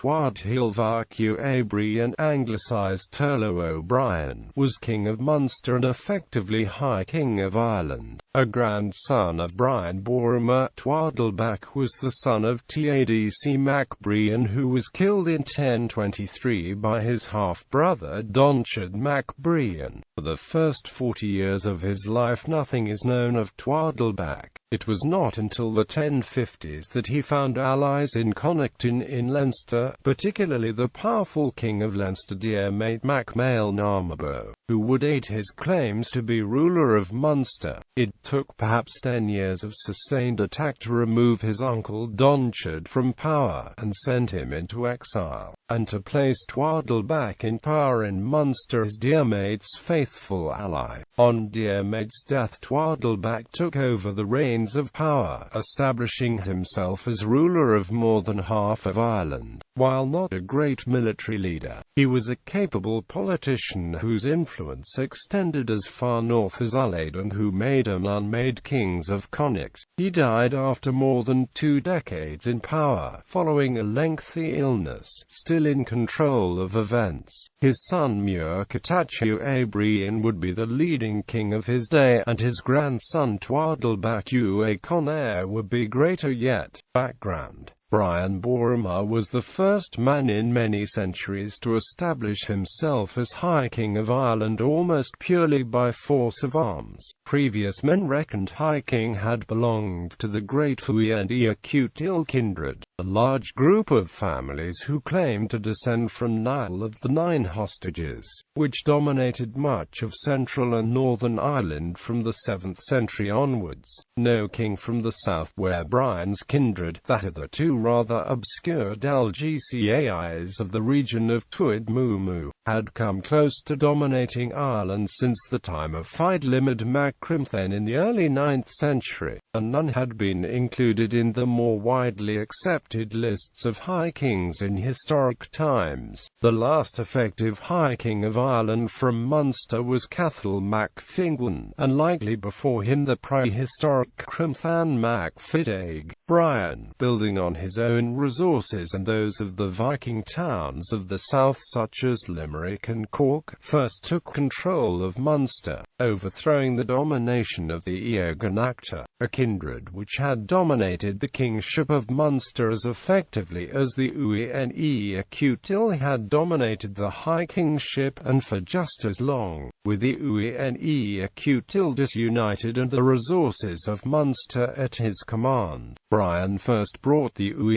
Toirdhelbach Ua Briain, anglicised Turlough O'Brien, was King of Munster and effectively High King of Ireland. A grandson of Brian Bóruma, Toirdelbach was the son of Tadc Mac Briain, who was killed in 1023 by his half-brother Donnchad Mac Briain. For the first 40 years of his life nothing is known of Toirdelbach. It was not until the 1050s that he found allies in Connacht in Leinster, particularly the powerful King of Leinster Diarmait Maíl, who would aid his claims to be ruler of Munster. It took perhaps 10 years of sustained attack to remove his uncle Donnchad from power and send him into exile, and to place Toirdelbach in power in Munster as Diarmait's faithful ally. On Diarmait's death, Toirdelbach took over the reins of power, establishing himself as ruler of more than half of Ireland. While not a great military leader, he was a capable politician whose influence extended as far north as Ireland and who made him unmade kings of Connacht. He died after more than 2 decades in power, following a lengthy illness, still in control of events. His son Tadc Ua Briain would be the leading king of his day, and his grandson Toirdhelbach Ua Briain would be greater yet. Background: Brian Bóruma was the first man in many centuries to establish himself as High King of Ireland almost purely by force of arms. Previous men reckoned High King had belonged to the great Ua kindred, a large group of families who claimed to descend from Maíl of the 9 hostages, which dominated much of central and northern Ireland from the 7th century onwards. No king from the south, where Brian's kindred, that of the 2 rather obscure Dalgais of the region of Toirdhelbhach, had come close to dominating Ireland since the time of Toirdhelbhach Mac Briain in the early 9th century, and none had been included in the more widely accepted lists of high kings in historic times. The last effective High King of Ireland from Munster was Cathal Mac Fingon, and likely before him the prehistoric Crimthan Mac Brian, building on his own resources and those of the Viking towns of the south such as Limerick and Cork, first took control of Munster, overthrowing the domination of the Connacht, a kindred which had dominated the kingship of Munster as effectively as the Ua had dominated the High Kingship, and for just as long. With the Ua disunited and the resources of Munster at his command, Brian first brought the Ua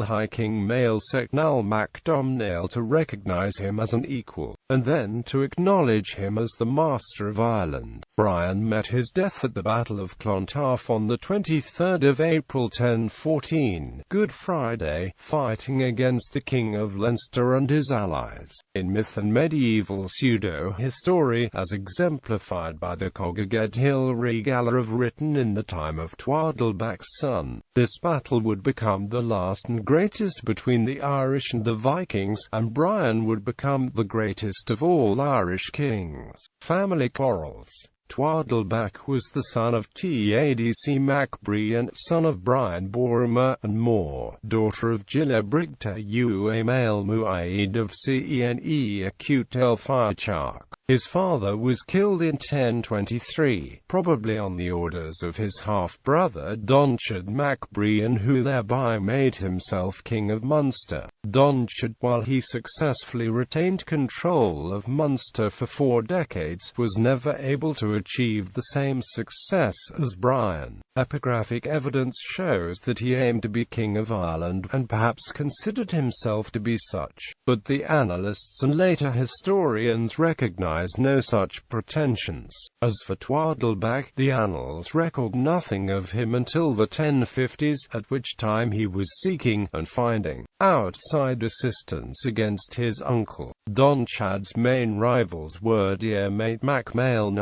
High King Maíl Secnal Mac Domnail to recognise him as an equal, and then to acknowledge him as the master of Ireland. Brian met his death at the Battle of Clontarf on the 23rd of April 1014, Good Friday, fighting against the King of Leinster and his allies. In myth and medieval pseudo-history, as exemplified by the Cogaged Hill Regala of written in the time of Toirdelbach's son, this battle would become the last and greatest between the Irish and the Vikings, and Brian would become the greatest of all Irish kings. Family quarrels. Toirdelbach was the son of Tadc Mac Briain, son of Brian Bóruma, and Mór, daughter of Gilla Brigta Ua Maíl Muaid of Cene Toirdhealbhach. His father was killed in 1023, probably on the orders of his half-brother Donnchad Mac Briain, who thereby made himself King of Munster. Donnchad, while he successfully retained control of Munster for 4 decades, was never able to achieve the same success as Brian. Epigraphic evidence shows that he aimed to be King of Ireland, and perhaps considered himself to be such, but the annalists and later historians recognize no such pretensions. As for Toirdelbach, the annals record nothing of him until the 1050s, at which time he was seeking, and finding, outside assistance against his uncle. Donnchad's main rivals were Diarmait Mac Maíl,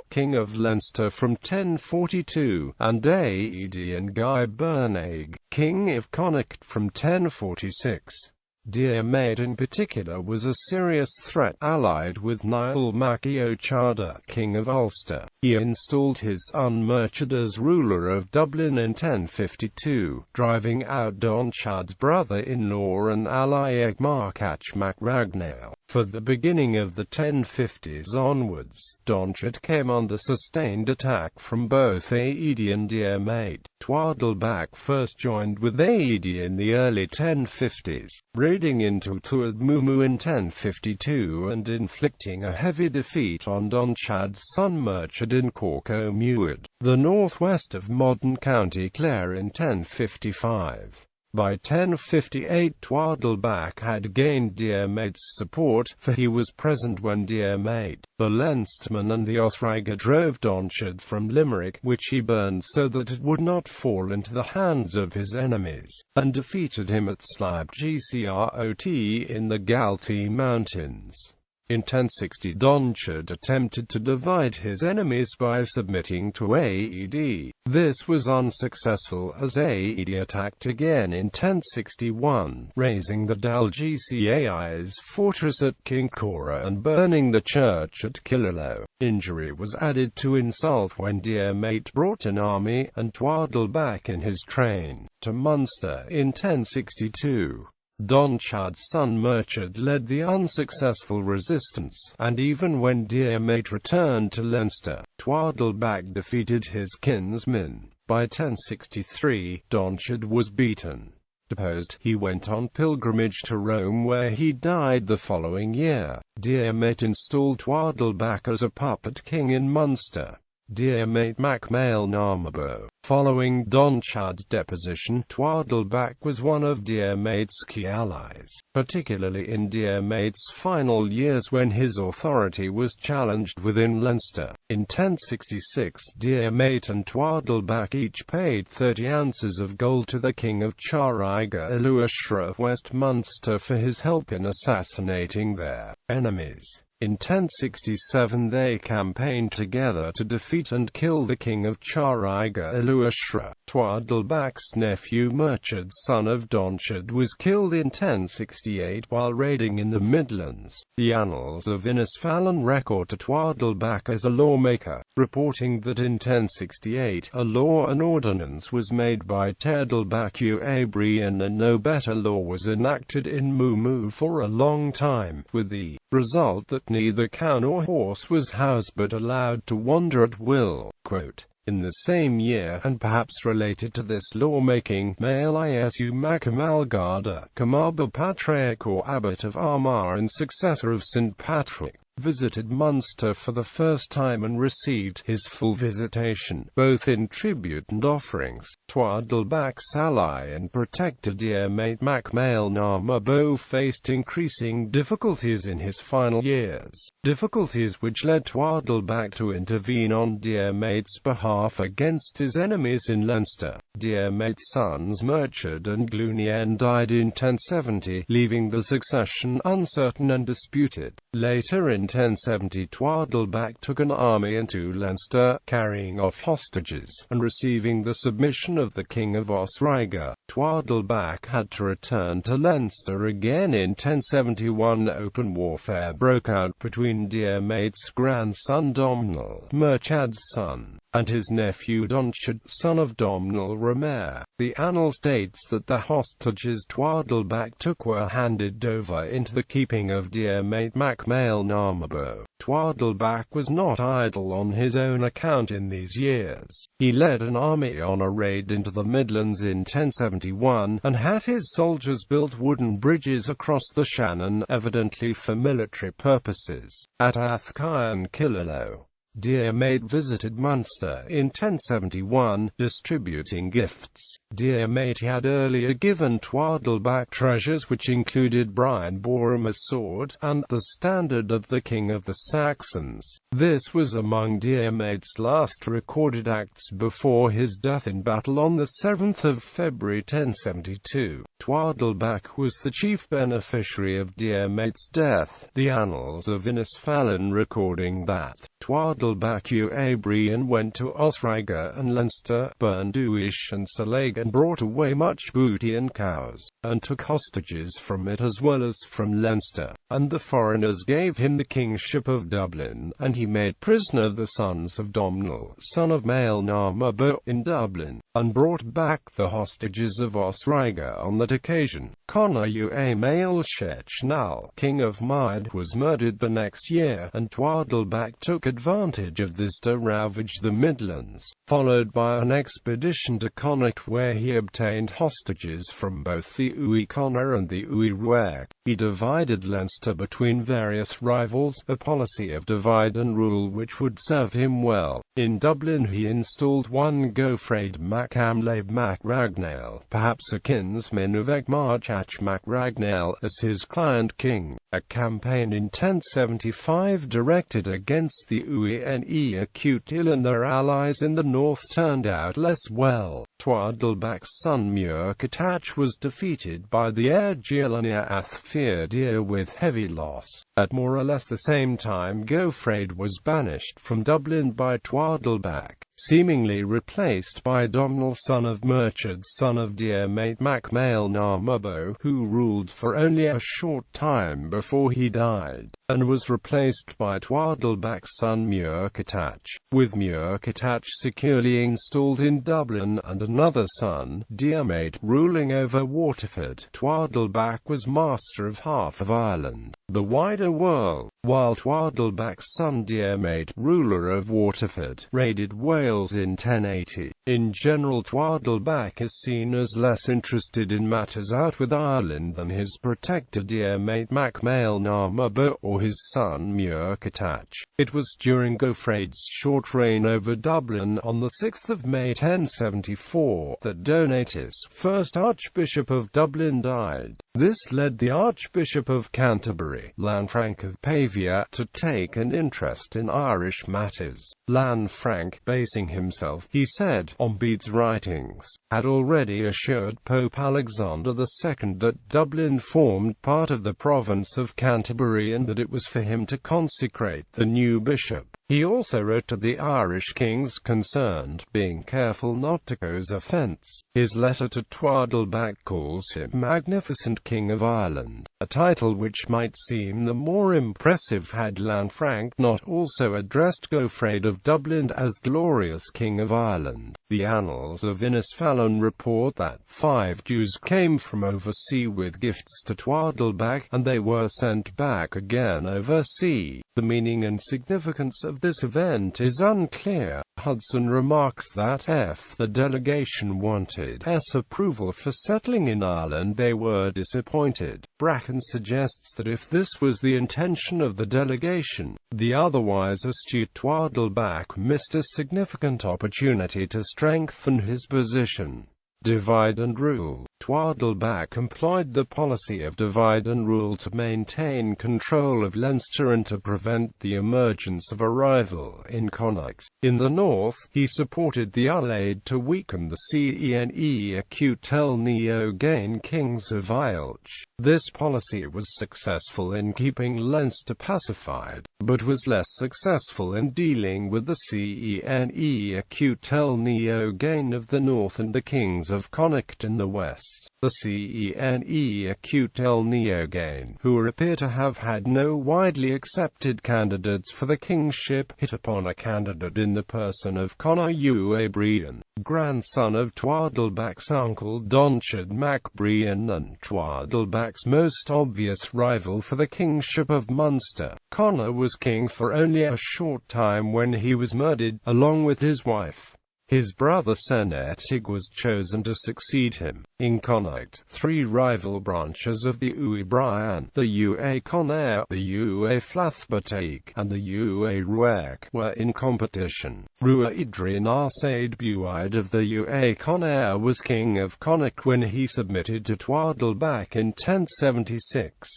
King of Leinster from 1042, and and Guy Bernag, King of Connacht from 1046. Diarmait in particular was a serious threat. Allied with Niall mac Eochada, King of Ulster, he installed his son Murchad as ruler of Dublin in 1052, driving out Donnchad's brother-in-law and ally Ag Marcach mac Ragnail. For the beginning of the 1050s onwards, Donnchad came under sustained attack from both Aed and Diarmait. Toirdelbach first joined with Aed in the early 1050s, raiding into Toirdhealbhach in 1052 and inflicting a heavy defeat on Donnchad's son Murchad in Cork O'Muad, the northwest of modern County Clare in 1055. By 1058 Toirdelbach had gained Diarmait's support, for he was present when Diarmait, the Leinsterman and the Osraige drove Donnchad from Limerick, which he burned so that it would not fall into the hands of his enemies, and defeated him at Slabgcrot in the Galtee Mountains. In 1060 Donnchad attempted to divide his enemies by submitting to Aed. This was unsuccessful as Aed attacked again in 1061, razing the Dalgcai's fortress at Kincora and burning the church at Killaloe. Injury was added to insult when Diarmait brought an army, and Toirdelbach in his train, to Munster in 1062. Donnchad's son Murchad led the unsuccessful resistance, and even when Diarmait returned to Leinster, Toirdelbach defeated his kinsmen. By 1063, Donnchad was beaten. Deposed, he went on pilgrimage to Rome where he died the following year. Diarmait installed Toirdelbach as a puppet king in Munster. Diarmait mac Maíl Narmabo. Following Donnchad's deposition, Toirdelbach was one of Diarmait's key allies, particularly in Diarmait's final years when his authority was challenged within Leinster. In 1066, Diarmait and Toirdelbach each paid 30 ounces of gold to the King of Toirdhealbhach Ua Briain of West Munster for his help in assassinating their enemies. In 1067 they campaigned together to defeat and kill the King of Toirdhealbhach Ua Briain. Toirdelbach's nephew Murchad, son of Donnchad, was killed in 1068 while raiding in the Midlands. The Annals of Innisfallen record Toirdelbach as a lawmaker, reporting that in 1068 a law and ordinance was made by Toirdhelbach Ua Briain and no better law was enacted in Mumu for a long time, with the result that neither cow nor horse was housed but allowed to wander at will. Quote, in the same year, and perhaps related to this lawmaking, Maíl Isu mac Amalgada, Camaba Patriarch or Abbot of Armagh and successor of St. Patrick, visited Munster for the first time and received his full visitation, both in tribute and offerings. Toirdelbach's ally and protector Diarmait mac Maíl Narmabo faced increasing difficulties in his final years, difficulties which led Toirdelbach to intervene on Diarmait's behalf against his enemies in Leinster. Diarmait's sons Murchad and Glunien died in 1070, leaving the succession uncertain and disputed. Later in 1070 Toirdelbach took an army into Leinster, carrying off hostages, and receiving the submission of the King of Osraige. Toirdelbach had to return to Leinster again in 1071. Open warfare broke out between Diarmait's grandson Domhnall, Murchad's son, and his nephew Donnchad, son of Domhnall Romair. The annal states that the hostages Toirdelbach took were handed over into the keeping of Diarmait mac Maíl Narmabo. Toirdelbach was not idle on his own account in these years. He led an army on a raid into the Midlands in 1071, and had his soldiers build wooden bridges across the Shannon, evidently for military purposes, at Athkye and Killaloe. Diarmait visited Munster in 1071, distributing gifts. Diarmait had earlier given Toirdelbach treasures which included Brian Bóruma's sword, and the standard of the King of the Saxons. This was among Diarmait's last recorded acts before his death in battle on the 7th of February 1072. Toirdelbach was the chief beneficiary of Diarmait's death, the Annals of Innisfallen recording that Toirdelbach Toirdelbach Ua Briain went to Osriga and Leinster, burned Uish and Saleg and brought away much booty and cows, and took hostages from it as well as from Leinster, and the foreigners gave him the kingship of Dublin, and he made prisoner the sons of Domhnall, son of Maíl in Dublin, and brought back the hostages of Osriga on that occasion. Connacht Ua Maíl Shechnal, king of Maíl, was murdered the next year, and Toirdhelbach took advantage of this to ravage the Midlands, followed by an expedition to Connacht where he obtained hostages from both the Ua Connacht and the Ua Ruach. He divided Leinster between various rivals, a policy of divide and rule which would serve him well. In Dublin he installed one Gofraid mac Amlaib mac Ragnail, perhaps a kinsman of Ecmarchach mac Ragnail, as his client king. A campaign in 1075 directed against the Uane and their allies in the north turned out less well. Toirdelbach's son Muirchertach was defeated by the heir Gielania Athfirdir with heavy loss. At more or less the same time Gofraid was banished from Dublin by Toirdelbach, seemingly replaced by Domhnall son of Murchad son of Diarmait mac Maíl, who ruled for only a short time before he died, and was replaced by Toirdelbach's son Muirchertach, with Muirchertach securely installed in Dublin and another son, Diarmait, ruling over Waterford. Toirdelbach was master of half of Ireland, the wider world, while Toirdelbach's son Diarmait, ruler of Waterford, raided Wales in 1080. In general, Toirdelbach is seen as less interested in matters out with Ireland than his protector Diarmait mac Maíl or his son Muirchertach. It was during Gofraid's short reign over Dublin on the 6th of May 1074 that Donnchad, first Archbishop of Dublin, died. This led the Archbishop of Canterbury, Lanfranc of Pavia, to take an interest in Irish matters. Lanfranc, basing himself, he said, on Bede's writings, had already assured Pope Alexander II that Dublin formed part of the province of Canterbury and that it was for him to consecrate the new bishop. He also wrote to the Irish kings concerned, being careful not to cause offence. His letter to Toirdelbach calls him Magnificent King of Ireland, a title which might seem the more impressive had Lanfranc not also addressed Gofraid of Dublin as Glorious King of Ireland. The Annals of Innisfallen report that 5 Jews came from oversea with gifts to Toirdelbach, and they were sent back again oversea. The meaning and significance of this event is unclear. Hudson remarks that if the delegation wanted approval for settling in Ireland, they were disappointed. Bracken suggests that if this was the intention of the delegation, the otherwise astute Toirdelbach missed a significant opportunity to strengthen his position. Divide and rule. Toirdelbach employed the policy of divide and rule to maintain control of Leinster and to prevent the emergence of a rival in Connacht. In the north, he supported the Allied to weaken the Cene O'Gain kings of Iolch. This policy was successful in keeping Leinster pacified, but was less successful in dealing with the Cene O'Gain of the north and the kings of Connacht in the west. The Cene O'Gain, who appear to have had no widely accepted candidates for the kingship, hit upon a candidate in the person of Connacht Ua Briain, grandson of Toirdelbach's uncle Donnchad mac Briain and Toirdelbach's most obvious rival for the kingship of Munster. Connacht was king for only a short time when he was murdered, along with his wife. His brother Senetig was chosen to succeed him. In Connacht, 3 rival branches of the Ua Briain, the Ua Connacht, the Ua Flathbataig, and the Ua Ruach, were in competition. Ua Idrin Arsaid Buide of the Ua Connacht was king of Connacht when he submitted to Toirdelbach in 1076.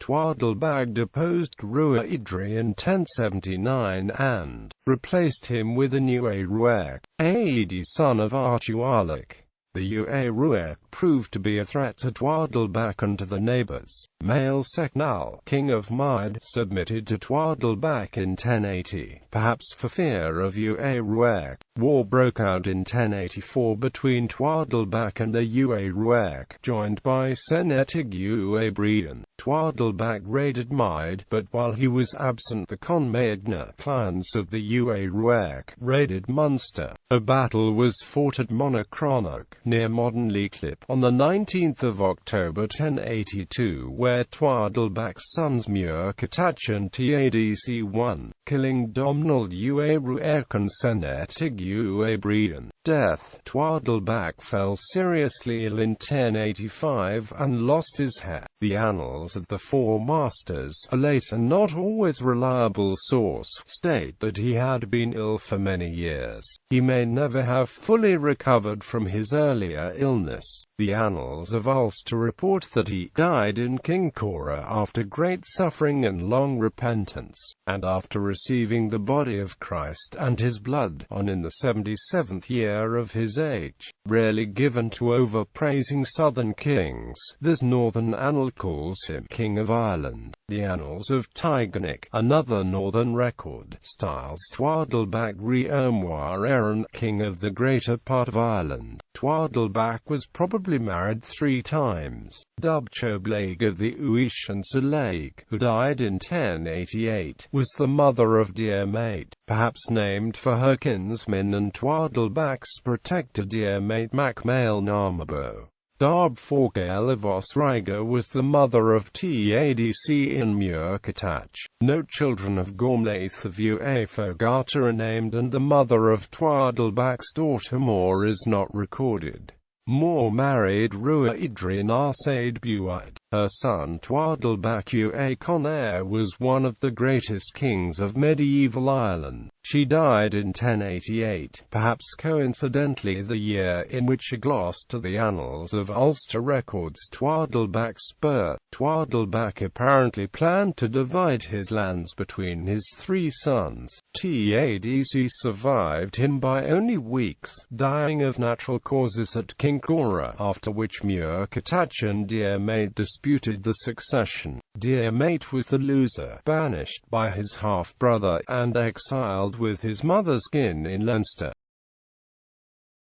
Toirdelbach deposed Ua Idri in 1079 and replaced him with a new Ruach, Aedi son of Archualach. The Ua Briain proved to be a threat to Toirdelbach and to the neighbours. Maíl Secnal, King of Munster, submitted to Toirdelbach in 1080, perhaps for fear of Ua Briain. War broke out in 1084 between Toirdelbach and the Ua Briain, joined by Tadc Ua Briain. Toirdelbach raided Maíl, but while he was absent the Connacht clans of the Ua Briain raided Munster. A battle was fought at Connacht, near modern Leichlip, on the 19th of October 1082, where Toirdelbach's sons Tadc and Tadc won, killing Donnchad Ua Briain and Tadc Ua Briain. Death. Toirdelbach fell seriously ill in 1085 and lost his hair. The Annals of the Four Masters, a late and not always reliable source, state that he had been ill for many years. He may never have fully recovered from his earlier illness. The Annals of Ulster report that he died in Kincora after great suffering and long repentance, and after receiving the body of Christ and his blood, in the 77th year of his age. Rarely given to overpraising southern kings, this northern annal calls him King of Ireland. The Annals of Tadc, another northern record, styles Toirdelbach Ua Briain king of the greater part of Ireland. Toirdelbach was probably married 3 times. Donnchad of the Uish and Sulaig, who died in 1088, was the mother of Diarmait, perhaps named for her kinsman and Toirdelbach's protector Diarmait mac Maíl Namabo. Donnchad was the mother of Tadc in Tadc. No children of Gormlaith of Ua are named, and the mother of Toirdelbach's daughter Mór is not recorded. Mór married Rua Idrin Arsaid Buad. Her son Toirdelbach Ua Briain was one of the greatest kings of medieval Ireland. She died in 1088, perhaps coincidentally the year in which, glossed to the Annals of Ulster records Toirdelbach's birth. Toirdelbach apparently planned to divide his lands between his 3 sons. Tadc survived him by only weeks, dying of natural causes at Kincora, after which Tadc and Diarmait disputed the succession. Diarmait was the loser, banished by his half-brother, and exiled with his mother's kin in Leinster.